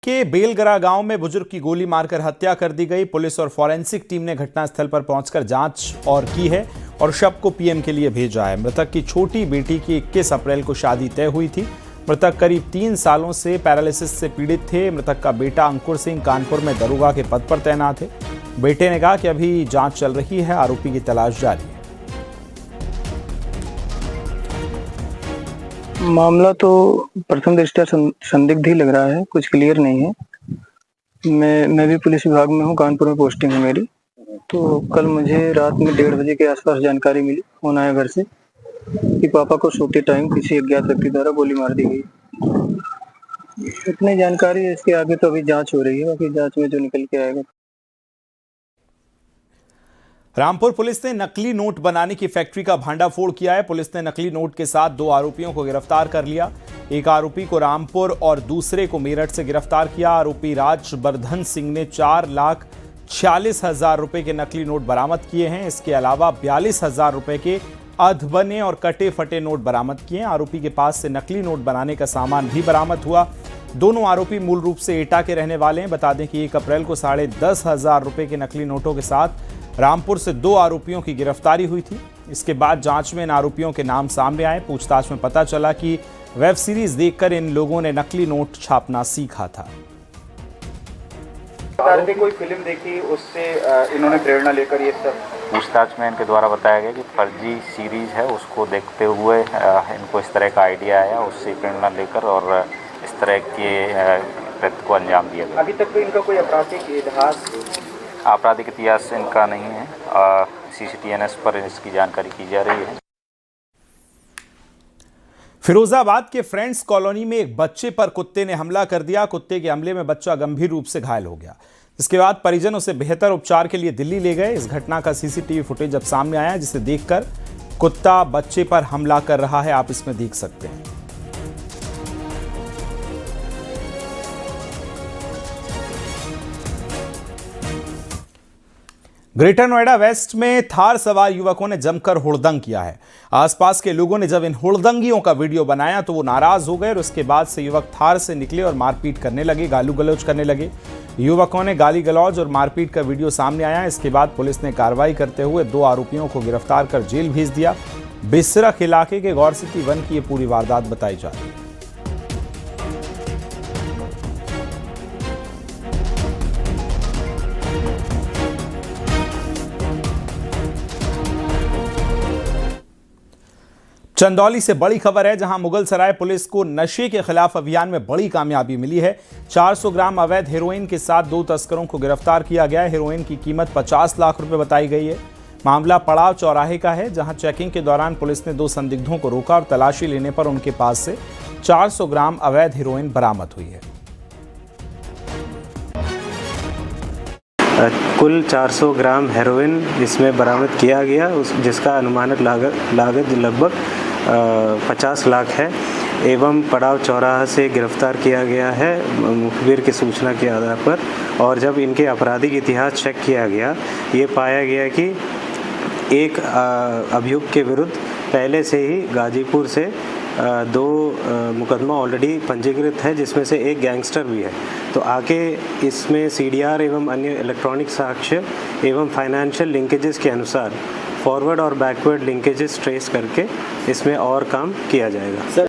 के बेलगरा गांव में बुजुर्ग की गोली मारकर हत्या कर दी गई। पुलिस और फॉरेंसिक टीम ने घटनास्थल पर पहुंचकर जांच और की है और शव को पीएम के लिए भेजा है। मृतक की छोटी बेटी की 21 अप्रैल को शादी तय हुई थी। मृतक करीब 3 सालों से पैरालिसिस से पीड़ित थे। मृतक का बेटा अंकुर सिंह कानपुर में दरोगा के पद पर तैनात है। बेटे ने कहा कि अभी जांच चल रही है, आरोपी की तलाश जारी है। मामला तो प्रथम दृष्टया संदिग्ध ही लग रहा है, कुछ क्लियर नहीं है। मैं भी पुलिस विभाग में हूँ, कानपुर में पोस्टिंग है मेरी। तो कल मुझे रात में 1:30 बजे के आसपास जानकारी मिली, फोन आया घर से कि पापा को सोते टाइम किसी अज्ञात व्यक्ति द्वारा गोली मार दी गई। इतनी जानकारी है, इसके आगे तो अभी जांच हो रही है, बाकी जांच में जो निकल के आएगा। रामपुर पुलिस ने नकली नोट बनाने की फैक्ट्री का भांडाफोड़ किया है। पुलिस ने नकली नोट के साथ 2 आरोपियों को गिरफ्तार कर लिया। एक आरोपी को रामपुर और दूसरे को मेरठ से गिरफ्तार किया। आरोपी राजवर्धन सिंह ने 4,46,000 रुपए के नकली नोट बरामद किए हैं। इसके अलावा 42,000 रुपए के अधबने और कटे फटे नोट बरामद किए हैं। आरोपी के पास से नकली नोट बनाने का सामान भी बरामद हुआ। दोनों आरोपी मूल रूप से एटा के रहने वाले हैं। बता दें कि 1 अप्रैल को 10,500 रुपए के नकली नोटों के साथ रामपुर से 2 आरोपियों की गिरफ्तारी हुई थी। इसके बाद जांच में इन आरोपियों के नाम सामने आए। पूछताछ में पता चला कि वेब सीरीज देखकर इन लोगों ने नकली नोट छापना सीखा था। कोई फिल्म देखी, उससे इन्होंने प्रेरणा लेकर ये सब। पूछताछ में इनके द्वारा बताया गया कि फर्जी सीरीज है, उसको देखते हुए इनको इस तरह का आइडिया आया, उससे प्रेरणा लेकर और इस तरह के कृत्य को अंजाम दिया गया। अभी तक तो इनका कोई आपराधिक इतिहास इनका नहीं है। CCTNS पर इसकी जानकारी की जा रही है। फिरोजाबाद के फ्रेंड्स कॉलोनी में एक बच्चे पर कुत्ते ने हमला कर दिया। कुत्ते के हमले में बच्चा गंभीर रूप से घायल हो गया। इसके बाद परिजन उसे बेहतर उपचार के लिए दिल्ली ले गए। इस घटना का CCTV फुटेज अब सामने आया, जिसे देखकर कुत्ता बच्चे पर हमला कर रहा है। आप इसमें देख सकते हैं। ग्रेटर नोएडा वेस्ट में थार सवार युवकों ने जमकर हुड़दंग किया है। आसपास के लोगों ने जब इन हुड़दंगियों का वीडियो बनाया तो वो नाराज हो गए और उसके बाद से युवक थार से निकले और मारपीट करने लगे, गाली गलौज करने लगे। युवकों ने गाली गलौज और मारपीट का वीडियो सामने आया। इसके बाद पुलिस ने कार्रवाई करते हुए 2 आरोपियों को गिरफ्तार कर जेल भेज दिया। बिसरख इलाके के गौर सिटी वन की ये पूरी वारदात बताई जा रही है। चंदौली से बड़ी खबर है, जहां मुगलसराय पुलिस को नशे के खिलाफ अभियान में बड़ी कामयाबी मिली है। 400 ग्राम अवैध हेरोइन के साथ 2 तस्करों को गिरफ्तार किया गया है। हेरोइन की कीमत 50 लाख रुपए बताई गई है। मामला पड़ाव चौराहे का है, जहां चेकिंग के दौरान पुलिस ने 2 संदिग्धों को रोका और तलाशी लेने पर उनके पास से 400 ग्राम अवैध हेरोइन बरामद हुई है। कुल 400 ग्राम हेरोइन इसमें बरामद किया गया, जिसका अनुमानित लागत लगभग 50 लाख है एवं पड़ाव चौराहा से गिरफ्तार किया गया है मुखबिर की सूचना के आधार पर। और जब इनके आपराधिक इतिहास चेक किया गया, ये पाया गया कि एक अभियुक्त के विरुद्ध पहले से ही गाजीपुर से 2 मुकदमा ऑलरेडी पंजीकृत है, जिसमें से एक गैंगस्टर भी है। तो आगे इसमें CDR एवं अन्य इलेक्ट्रॉनिक साक्ष्य एवं फाइनेंशियल लिंकेजेस के अनुसार फॉरवर्ड और बैकवर्ड लिंकेजेस ट्रेस करके इसमें और काम किया जाएगा।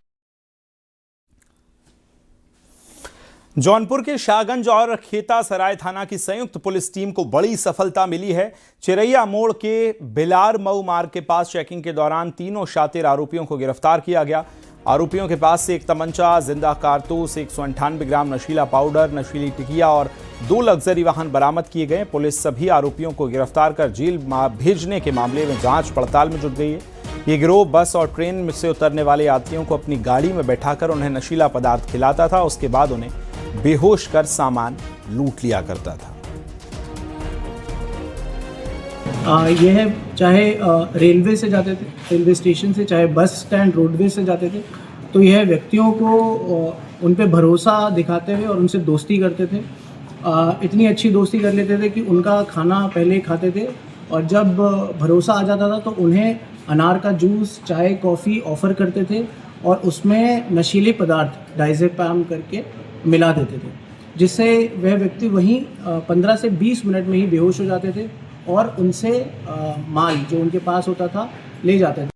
जौनपुर के शाहगंज और खेता सराय थाना की संयुक्त पुलिस टीम को बड़ी सफलता मिली है। चिरैया मोड़ के बिलार मऊ मार्ग के पास चेकिंग के दौरान 3 शातिर आरोपियों को गिरफ्तार किया गया। आरोपियों के पास से 1 तमंचा, जिंदा कारतूस, 198 ग्राम नशीला पाउडर, नशीली टिकिया और 2 लग्जरी वाहन बरामद किए गए। पुलिस सभी आरोपियों को गिरफ्तार कर जेल भेजने के मामले में जांच पड़ताल में जुट गई है। ये गिरोह बस और ट्रेन से उतरने वाले यात्रियों को अपनी गाड़ी में बैठाकर उन्हें नशीला पदार्थ खिलाता था। उसके बाद उन्हें बेहोश कर सामान लूट लिया करता था। यह चाहे रेलवे से जाते थे, रेलवे स्टेशन से, चाहे बस स्टैंड रोडवे से जाते थे, तो यह व्यक्तियों को उन पे भरोसा दिखाते हुए और उनसे दोस्ती करते थे। इतनी अच्छी दोस्ती कर लेते थे कि उनका खाना पहले खाते थे और जब भरोसा आ जाता था तो उन्हें अनार का जूस, चाय, कॉफ़ी ऑफ़र करते थे और उसमें नशीले पदार्थ डाइज़ेपाम करके मिला देते थे। जिससे वह व्यक्ति वहीं 15 से 20 मिनट में ही बेहोश हो जाते थे और उनसे माल जो उनके पास होता था ले जाते थे।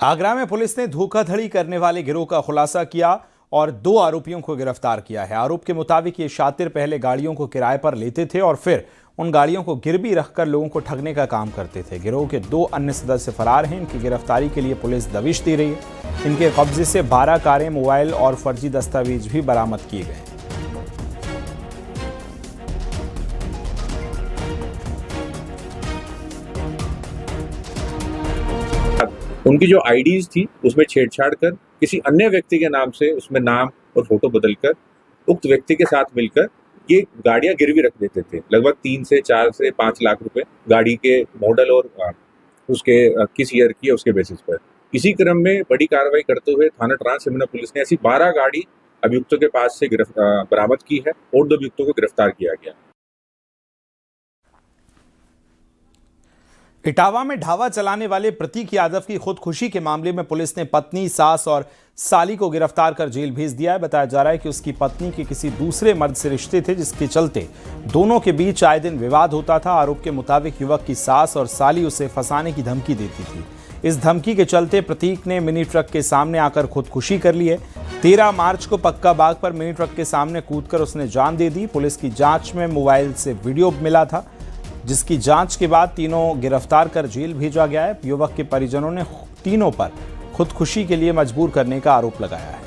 आगरा में पुलिस ने धोखाधड़ी करने वाले गिरोह का खुलासा किया और 2 आरोपियों को गिरफ्तार किया है। आरोप के मुताबिक ये शातिर पहले गाड़ियों को किराए पर लेते थे और फिर उन गाड़ियों को गिरवी रखकर लोगों को ठगने का काम करते थे। गिरोह के 2 अन्य सदस्य फरार हैं। इनकी गिरफ्तारी के लिए पुलिस दबिश दे रही है। इनके कब्जे से 12 कारें, मोबाइल और फर्जी दस्तावेज भी बरामद किए गए। उनकी जो आईडीज थी उसमें छेड़छाड़ कर किसी अन्य व्यक्ति के नाम से उसमें नाम और फोटो बदलकर उक्त व्यक्ति के साथ मिलकर ये गाड़ियां गिरवी रख देते थे। लगभग 3 से 4 से 5 लाख रुपए गाड़ी के मॉडल और उसके किस ईयर की है उसके बेसिस पर। इसी क्रम में बड़ी कार्रवाई करते हुए थाना ट्रांस यमुना पुलिस ने ऐसी 12 गाड़ी अभियुक्तों के पास से बरामद की है और 2 अभियुक्तों को गिरफ्तार किया गया। इटावा में ढाबा चलाने वाले प्रतीक यादव की खुदकुशी के मामले में पुलिस ने पत्नी, सास और साली को गिरफ्तार कर जेल भेज दिया है। बताया जा रहा है कि उसकी पत्नी के किसी दूसरे मर्द से रिश्ते थे, जिसके चलते दोनों के बीच आए दिन विवाद होता था। आरोप के मुताबिक युवक की सास और साली उसे फंसाने की धमकी देती थी। इस धमकी के चलते प्रतीक ने मिनी ट्रक के सामने आकर खुदकुशी कर ली है। 13 मार्च को पक्का बाग पर मिनी ट्रक के सामने कूदकर उसने जान दे दी। पुलिस की जांच में मोबाइल से वीडियो मिला था, जिसकी जांच के बाद तीनों गिरफ्तार कर जेल भेजा गया है। युवक के परिजनों ने तीनों पर खुदकुशी के लिए मजबूर करने का आरोप लगाया है।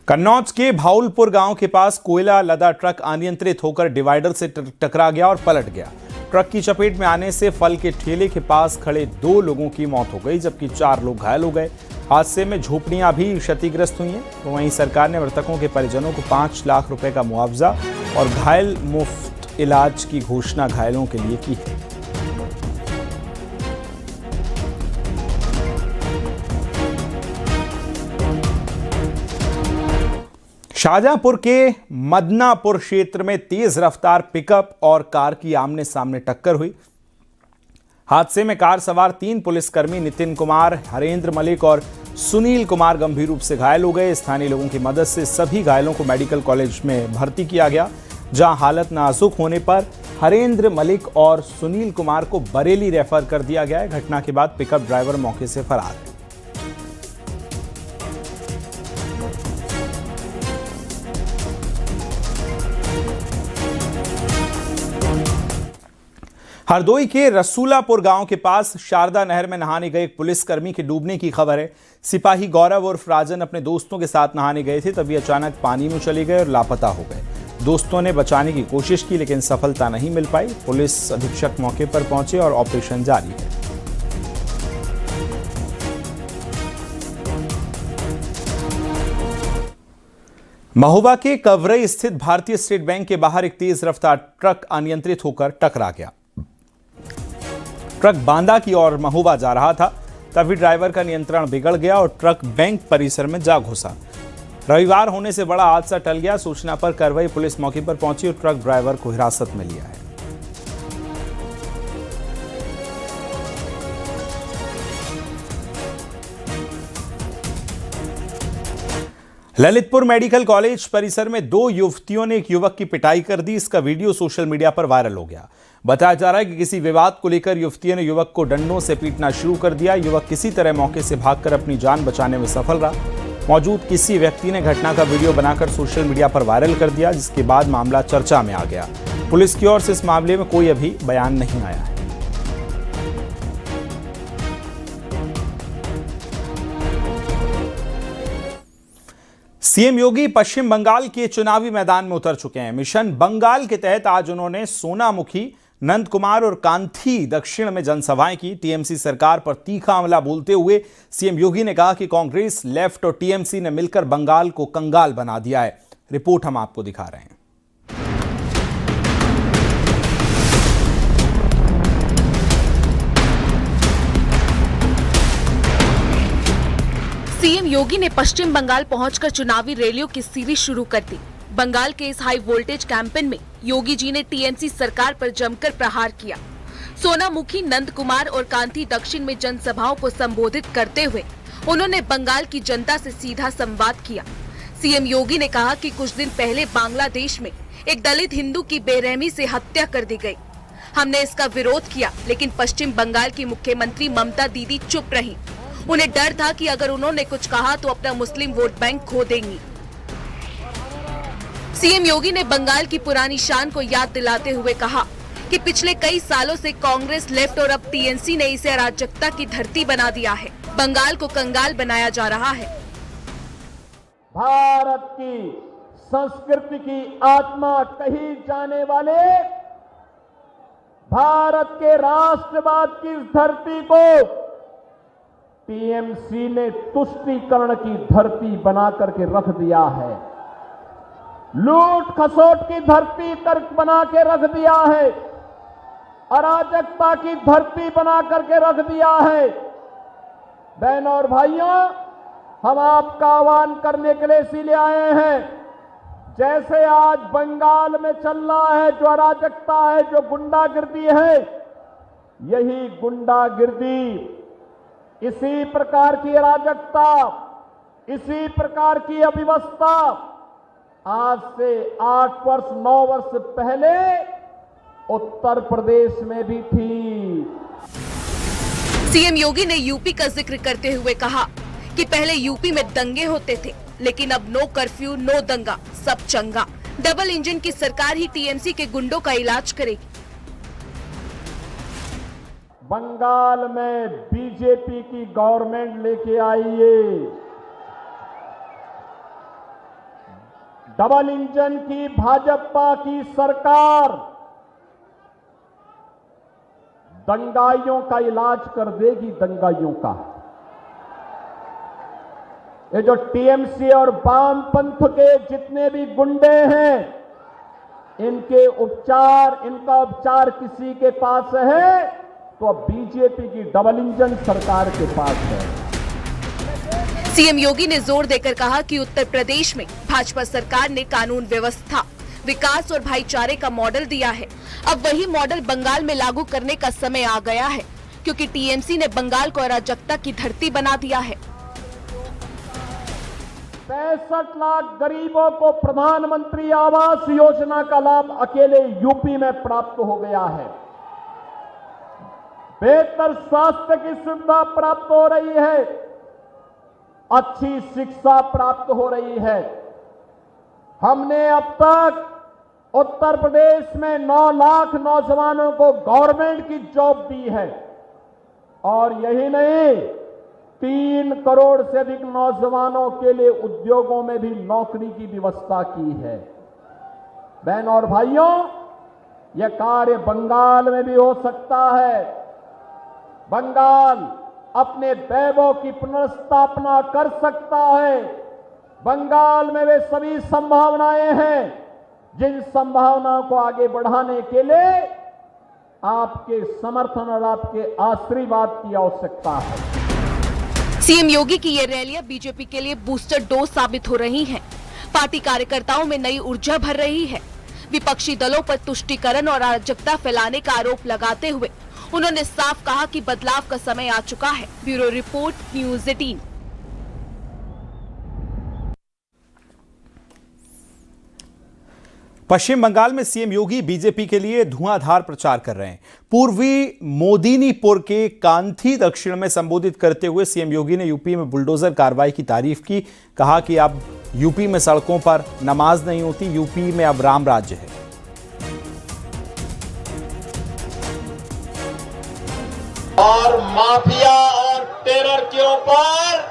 कन्नौज के भाउलपुर गांव के पास कोयला लदा ट्रक अनियंत्रित होकर डिवाइडर से टकरा गया और पलट गया। ट्रक की चपेट में आने से फल के ठेले के पास खड़े 2 लोगों की मौत हो गई, जबकि 4 लोग घायल हो गए। हादसे में झोपड़ियां भी क्षतिग्रस्त हुई हैं। तो वहीं सरकार ने मृतकों के परिजनों को 5 लाख रुपए का मुआवजा और घायल मुफ्त इलाज की घोषणा घायलों के लिए की है। शाहजहांपुर के मदनापुर क्षेत्र में तेज रफ्तार पिकअप और कार की आमने सामने टक्कर हुई। हादसे में कार सवार 3 पुलिसकर्मी नितिन कुमार, हरेंद्र मलिक और सुनील कुमार गंभीर रूप से घायल हो गए। स्थानीय लोगों की मदद से सभी घायलों को मेडिकल कॉलेज में भर्ती किया गया, जहां हालत नाजुक होने पर हरेंद्र मलिक और सुनील कुमार को बरेली रेफर कर दिया गया है। घटना के बाद पिकअप ड्राइवर मौके से फरार है। हरदोई के रसूलापुर गांव के पास शारदा नहर में नहाने गए एक पुलिसकर्मी के डूबने की खबर है। सिपाही गौरव उर्फ राजन अपने दोस्तों के साथ नहाने गए थे, तभी अचानक पानी में चले गए और लापता हो गए। दोस्तों ने बचाने की कोशिश की, लेकिन सफलता नहीं मिल पाई। पुलिस अधीक्षक मौके पर पहुंचे और ऑपरेशन जारी है। महोबा के कवरई स्थित भारतीय स्टेट बैंक के बाहर एक तेज रफ्तार ट्रक अनियंत्रित होकर टकरा गया। ट्रक बांदा की ओर महोबा जा रहा था, तभी ड्राइवर का नियंत्रण बिगड़ गया और ट्रक बैंक परिसर में जा घुसा। रविवार होने से बड़ा हादसा टल गया। सूचना पर करवई पुलिस मौके पर पहुंची और ट्रक ड्राइवर को हिरासत में लिया है। ललितपुर मेडिकल कॉलेज परिसर में 2 युवतियों ने एक युवक की पिटाई कर दी। इसका वीडियो सोशल मीडिया पर वायरल हो गया। बताया जा रहा है कि किसी विवाद को लेकर युवतियों ने युवक को डंडों से पीटना शुरू कर दिया। युवक किसी तरह मौके से भागकर अपनी जान बचाने में सफल रहा। मौजूद किसी व्यक्ति ने घटना का वीडियो बनाकर सोशल मीडिया पर वायरल कर दिया, जिसके बाद मामला चर्चा में आ गया। पुलिस की ओर से इस मामले में कोई अभी बयान नहीं आया है। सीएम योगी पश्चिम बंगाल के चुनावी मैदान में उतर चुके हैं। मिशन बंगाल के तहत आज उन्होंने सोनामुखी, नंद कुमार और कांथी दक्षिण में जनसभाएं की। टीएमसी सरकार पर तीखा हमला बोलते हुए सीएम योगी ने कहा कि कांग्रेस, लेफ्ट और टीएमसी ने मिलकर बंगाल को कंगाल बना दिया है। रिपोर्ट हम आपको दिखा रहे हैं। सीएम योगी ने पश्चिम बंगाल पहुंचकर चुनावी रैलियों की सीरीज शुरू कर दी। बंगाल के इस हाई वोल्टेज कैंपेन में योगी जी ने टीएमसी सरकार पर जमकर प्रहार किया। सोनामुखी, नंद कुमार और कांती दक्षिण में जनसभाओं को संबोधित करते हुए उन्होंने बंगाल की जनता से सीधा संवाद किया। सीएम योगी ने कहा कि कुछ दिन पहले बांग्लादेश में एक दलित हिंदू की बेरहमी से हत्या कर दी गई। हमने इसका विरोध किया, लेकिन पश्चिम बंगाल की मुख्यमंत्री ममता दीदी चुप रहीं। उन्हें डर था कि अगर उन्होंने कुछ कहा तो अपना मुस्लिम वोट बैंक खो देंगी। सीएम योगी ने बंगाल की पुरानी शान को याद दिलाते हुए कहा कि पिछले कई सालों से कांग्रेस, लेफ्ट और अब टीएमसी ने इसे अराजकता की धरती बना दिया है। बंगाल को कंगाल बनाया जा रहा है। भारत की संस्कृति की आत्मा कही जाने वाले भारत के राष्ट्रवाद की इस धरती को टीएमसी ने तुष्टीकरण की धरती बना करके रख दिया है। लूट खसोट की धरती तर्क बना के रख दिया है। अराजकता की धरती बना करके रख दिया है। बहनों और भाइयों, हम आपका आह्वान करने के लिए इसीलिए आए हैं। जैसे आज बंगाल में चल रहा है जो अराजकता है, जो गुंडागिर्दी है, यही गुंडागिर्दी, इसी प्रकार की अराजकता, इसी प्रकार की अव्यवस्था आज से 8 वर्ष 9 वर्ष पहले उत्तर प्रदेश में भी थी। सीएम योगी ने यूपी का जिक्र करते हुए कहा कि पहले यूपी में दंगे होते थे, लेकिन अब नो कर्फ्यू, नो दंगा, सब चंगा। डबल इंजन की सरकार ही टीएमसी के गुंडों का इलाज करेगी। बंगाल में बीजेपी की गवर्नमेंट लेके आइए। डबल इंजन की भाजपा की सरकार दंगाइयों का इलाज कर देगी। दंगाइयों का ये जो टीएमसी और वामपंथ के जितने भी गुंडे हैं, इनका उपचार किसी के पास है तो अब बीजेपी की डबल इंजन सरकार के पास है। सीएम योगी ने जोर देकर कहा कि उत्तर प्रदेश में भाजपा सरकार ने कानून व्यवस्था, विकास और भाईचारे का मॉडल दिया है। अब वही मॉडल बंगाल में लागू करने का समय आ गया है, क्योंकि टीएमसी ने बंगाल को अराजकता की धरती बना दिया है। 65 लाख गरीबों को प्रधानमंत्री आवास योजना का लाभ अकेले यूपी में प्राप्त हो गया है। बेहतर स्वास्थ्य की सुविधा प्राप्त हो रही है, अच्छी शिक्षा प्राप्त हो रही है। हमने अब तक उत्तर प्रदेश में 9 लाख नौजवानों को गवर्नमेंट की जॉब दी है, और यही नहीं, 3 करोड़ से अधिक नौजवानों के लिए उद्योगों में भी नौकरी की व्यवस्था की है। बहनों और भाइयों, यह कार्य बंगाल में भी हो सकता है। बंगाल अपने वैभव की पुनर्स्थापना कर सकता है। बंगाल में वे सभी संभावनाएं हैं जिन संभावनाओं को आगे बढ़ाने के लिए आपके समर्थन और आपके आशीर्वाद की आवश्यकता है। सीएम योगी की ये रैलियां बीजेपी के लिए बूस्टर डोज साबित हो रही हैं। पार्टी कार्यकर्ताओं में नई ऊर्जा भर रही है। विपक्षी दलों पर तुष्टीकरण और अराजकता फैलाने का आरोप लगाते हुए उन्होंने साफ कहा कि बदलाव का समय आ चुका है। Bureau report, news 18। पश्चिम बंगाल में सीएम योगी बीजेपी के लिए धुआंधार प्रचार कर रहे हैं। पूर्वी मोदिनीपुर के कांथी दक्षिण में संबोधित करते हुए सीएम योगी ने यूपी में बुलडोजर कार्रवाई की तारीफ की। कहा कि अब यूपी में सड़कों पर नमाज नहीं होती, यूपी में अब राम राज्य है। और माफिया और टेरर के ऊपर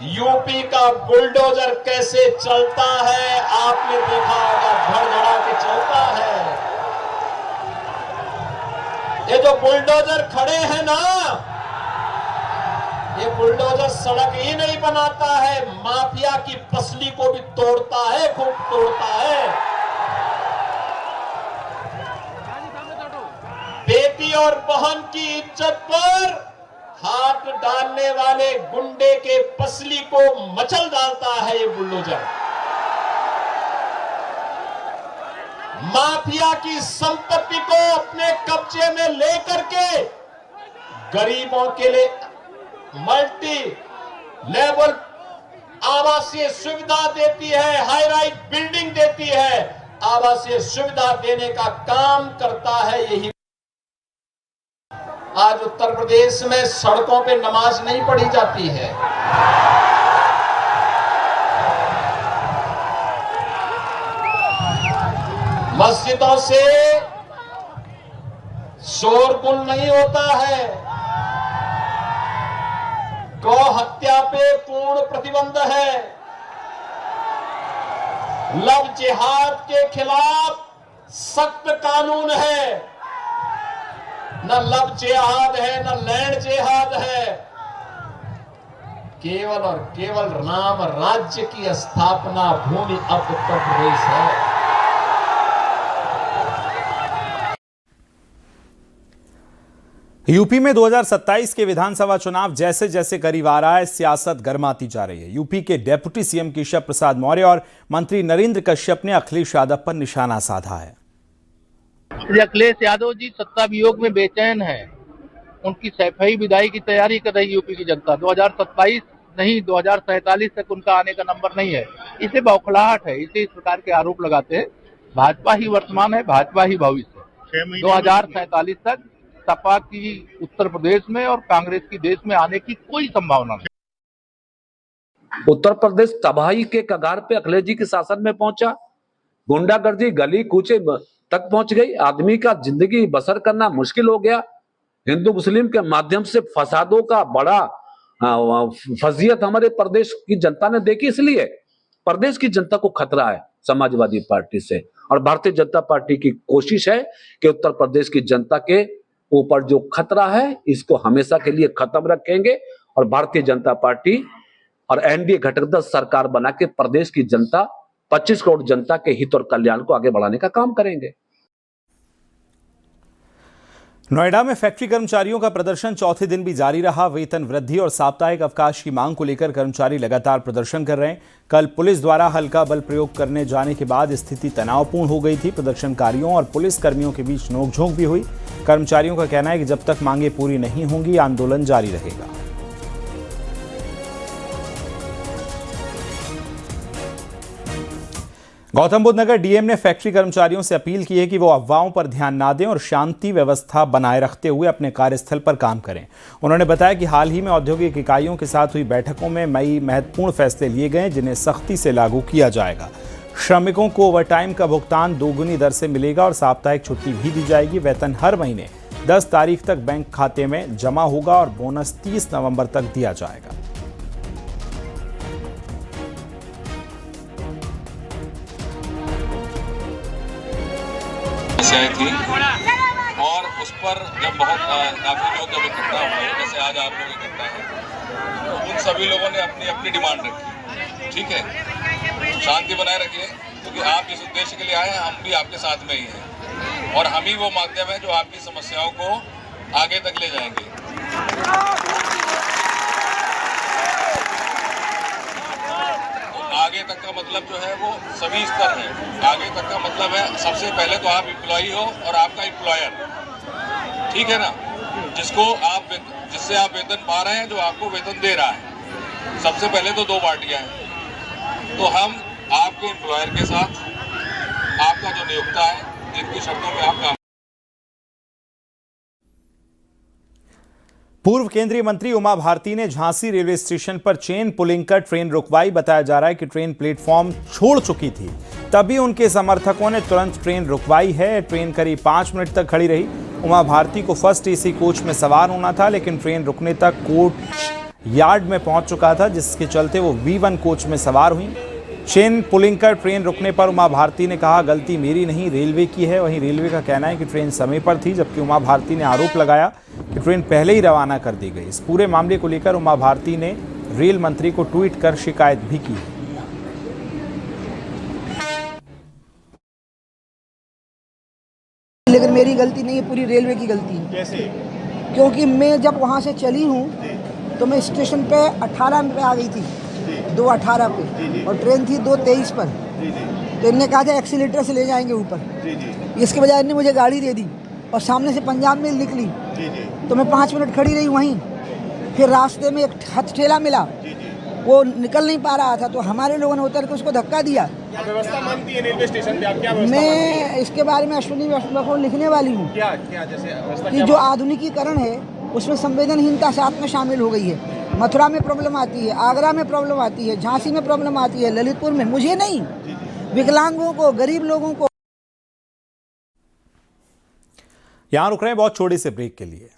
यूपी का बुलडोजर कैसे चलता है आपने देखा होगा, धड़धड़ा के चलता है। ये जो बुलडोजर खड़े हैं ना, ये बुलडोजर सड़क ही नहीं बनाता है, माफिया की पसली को भी तोड़ता है, खूब तोड़ता है। बेटी और बहन की इज्जत पर हाथ डालने वाले गुंडे के पसली को मचल डालता है ये बुलडोजर। माफिया की संपत्ति को अपने कब्जे में लेकर के गरीबों के लिए मल्टी लेवल आवासीय सुविधा देती है, हाई राइज बिल्डिंग देती है, आवासीय सुविधा देने का काम करता है। यही आज उत्तर प्रदेश में सड़कों पे नमाज नहीं पढ़ी जाती है, मस्जिदों से शोरगुल नहीं होता है, गौ हत्या पे पूर्ण प्रतिबंध है, लव जिहाद के खिलाफ सख्त कानून है, न लव जिहाद है न लैंड जिहाद है, केवल और केवल राम राज्य की स्थापना भूमि अब उत्तर प्रदेश है। यूपी में 2027 के विधानसभा चुनाव जैसे जैसे करीब आ रहा है, सियासत गर्माती जा रही है। यूपी के डेप्यूटी सीएम केशव प्रसाद मौर्य और मंत्री नरेंद्र कश्यप ने अखिलेश यादव पर निशाना साधा है। अखिलेश यादव जी सत्ता वियोग में बेचैन है, उनकी सफाई विदाई की तैयारी कर रही यूपी की जनता। 2027 नहीं 2047 तक उनका आने का नंबर नहीं है, इसे बौखलाहट है, इसे इस प्रकार के आरोप लगाते हैं। भाजपा ही वर्तमान है, भाजपा ही भविष्य। 2047 तक सपा की उत्तर प्रदेश में और कांग्रेस की देश में आने की कोई संभावना नहीं। उत्तर प्रदेश तबाही के कगार पे अखिलेश जी के शासन में पहुंचा, गुंडागर्दी गली कूचे तक पहुंच गई, आदमी का जिंदगी बसर करना मुश्किल हो गया। हिंदू मुस्लिम के माध्यम से फसादों का बड़ा फजीयत हमारे प्रदेश की जनता ने देखी, इसलिए प्रदेश की जनता को खतरा है समाजवादी पार्टी से। और भारतीय जनता पार्टी की कोशिश है कि उत्तर प्रदेश की जनता के ऊपर जो खतरा है इसको हमेशा के लिए खत्म रखेंगे और भारतीय जनता पार्टी और एनडीए घटक दल सरकार बना के प्रदेश की जनता 25 करोड़ जनता के हित और कल्याण को आगे बढ़ाने का काम करेंगे। नोएडा में फैक्ट्री कर्मचारियों का प्रदर्शन चौथे दिन भी जारी रहा। वेतन वृद्धि और साप्ताहिक अवकाश की मांग को लेकर कर्मचारी लगातार प्रदर्शन कर रहे हैं। कल पुलिस द्वारा हल्का बल प्रयोग करने जाने के बाद स्थिति तनावपूर्ण हो गई थी। प्रदर्शनकारियों और पुलिस कर्मियों के बीच नोकझोंक भी हुई। कर्मचारियों का कहना है कि जब तक मांगे पूरी नहीं होंगी आंदोलन जारी रहेगा। गौतम बुद्ध नगर डीएम ने फैक्ट्री कर्मचारियों से अपील की है कि वो अफवाहों पर ध्यान न दें और शांति व्यवस्था बनाए रखते हुए अपने कार्यस्थल पर काम करें। उन्होंने बताया कि हाल ही में औद्योगिक इकाइयों के साथ हुई बैठकों में कई महत्वपूर्ण फैसले लिए गए जिन्हें सख्ती से लागू किया जाएगा। श्रमिकों को ओवरटाइम का भुगतान दोगुनी दर से मिलेगा और साप्ताहिक छुट्टी भी दी जाएगी। वेतन हर महीने 10 तारीख तक बैंक खाते में जमा होगा और बोनस 30 नवंबर तक दिया जाएगा। आई थी और उस पर जब काफी लोग जब इकट्ठा हुए, जैसे आज आप लोग इकट्ठा हैं, तो उन सभी लोगों ने अपनी अपनी डिमांड रखी। ठीक है, शांति बनाए रखिए, क्योंकि आप जिस उद्देश्य के लिए आए हैं हम भी आपके साथ में ही हैं और हम ही वो माध्यम है जो आपकी समस्याओं को आगे तक ले जाएंगे। आगे तक का मतलब जो है वो सभी स्तर है। आगे तक का मतलब है सबसे पहले तो आप एम्प्लॉई हो और आपका एम्प्लॉयर, ठीक है ना, जिससे आप वेतन पा रहे हैं, जो आपको वेतन दे रहा है। सबसे पहले तो 2 पार्टियां हैं, तो हम आपके एम्प्लॉयर के साथ आपका जो नियोक्ता है, जिनकी शर्तों में आप काम। पूर्व केंद्रीय मंत्री उमा भारती ने झांसी रेलवे स्टेशन पर चेन पुलिंग कर ट्रेन रुकवाई। बताया जा रहा है कि ट्रेन प्लेटफॉर्म छोड़ चुकी थी, तभी उनके समर्थकों ने तुरंत ट्रेन रुकवाई है। ट्रेन करीब 5 मिनट तक खड़ी रही। उमा भारती को फर्स्ट एसी कोच में सवार होना था, लेकिन ट्रेन रुकने तक कोच यार्ड में पहुंच चुका था, जिसके चलते वो V1 कोच में सवार हुई। चेन पुलिंग कर ट्रेन रुकने पर उमा भारती ने कहा, गलती मेरी नहीं रेलवे की है। वहीं रेलवे का कहना है कि ट्रेन समय पर थी, जबकि उमा भारती ने आरोप लगाया कि ट्रेन पहले ही रवाना कर दी गई। इस पूरे मामले को लेकर उमा भारती ने रेल मंत्री को ट्वीट कर शिकायत भी की। लेकिन मेरी गलती नहीं है, पूरी रेलवे की गलती है। कैसे? क्योंकि मैं जब वहाँ से चली हूँ तो मैं स्टेशन पे 18 पे आ गई थी, 2:18 पे, और ट्रेन थी 2:23 पर। तो इनने कहा था एक्सीलेटर से ले जाएंगे ऊपर। इसके बजाय इनने मुझे गाड़ी दे दी और सामने से पंजाब मेल निकली। तो मैं 5 मिनट खड़ी रही वहीं। फिर रास्ते में एक हथ ठेला मिला, वो निकल नहीं पा रहा था, तो हमारे लोगों ने उतर के उसको धक्का दिया। व्यवस्था मानती है रेलवे स्टेशन पे, आप क्या व्यवस्था मैं इसके बारे में अश्विनी वैष्णव को लिखने वाली हूँ क्या जैसे व्यवस्था कि जो आधुनिकीकरण है उसमें संवेदनहीनता साथ में शामिल हो गई है। मथुरा में प्रॉब्लम आती है, आगरा में प्रॉब्लम आती है, झांसी में प्रॉब्लम आती है, ललितपुर में, मुझे नहीं, विकलांगों को, गरीब लोगों को। यहां रुक रहे हैं बहुत छोटे से ब्रेक के लिए।